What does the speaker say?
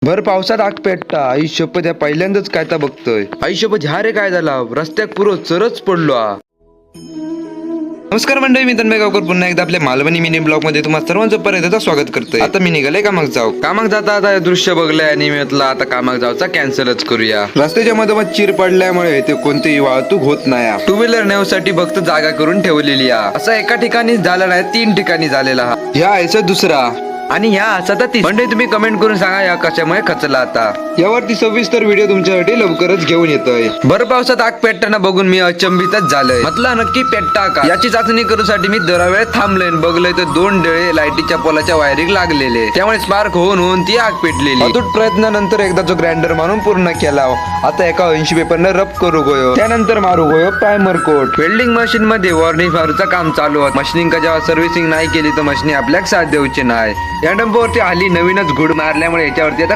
भर पावसात आग पेटता आई शपथ, या पहिल्यांदाच काय ता बघतोय. आई शपथ, ह्या रे काय झाला रस्त्यात पुरो चरच पडलो हा. नमस्कार मंडळी, मी तन्मय गावकर पुन्हा एकदा आपल्या मालवणी मिनी ब्लॉग मध्ये तुम्हाला सर्वांचं परत स्वागत करतोय. आता मी निघाले कामाक जाऊ. कामाक जाता आता दृश्य बघलंय आणि मी म्हटलं आता कामाक जाऊचा कॅन्सलच करूया. रस्त्याच्या मधोमध चिर पडल्यामुळे ते कोणतीही वाहतूक होत नाही. टू व्हीलर नेऊसाठी फक्त जागा करून ठेवलेली आहे. असं एका ठिकाणी झालं नाही, 3 ठिकाणी झालेला हा. ह्या याचा दुसरा आणि ह्या असा तर म्हणजे तुम्ही कमेंट करून सांगा या कशामुळे खचला आता. यावरती सविस्तर व्हिडिओ तुमच्यासाठी लवकरच घेऊन येतोय. भर पावसात आग पेटताना बघून मी अचंबितच झालोय. म्हटलं नक्की पेटता का याची चाचणी करूसाठी मी दरावेळेस थांबलोय. बघलोय तर 2 डळे लाईटीच्या पोलाच्या वायरिंग लागलेले, त्यामुळे स्पार्क होऊन ती आग पेटलेली. अतूट प्रयत्नानंतर एकदा जो ग्राइंडर मारून पूर्ण केला. आता एका 80 पेपरने रब करू गयो, त्यानंतर मारू गयो प्रायमर कोट. वेल्डिंग मशीन मध्ये वॉर्निंग फारूचं काम चालू होत. मशीनिंग का जेव्हा सर्व्हिसिंग नाही केली तर मशीन आपल्याला साथ देऊची नाही. या डंपवरती हल्ली नवीनच घुड मारल्यामुळे याच्यावरती आता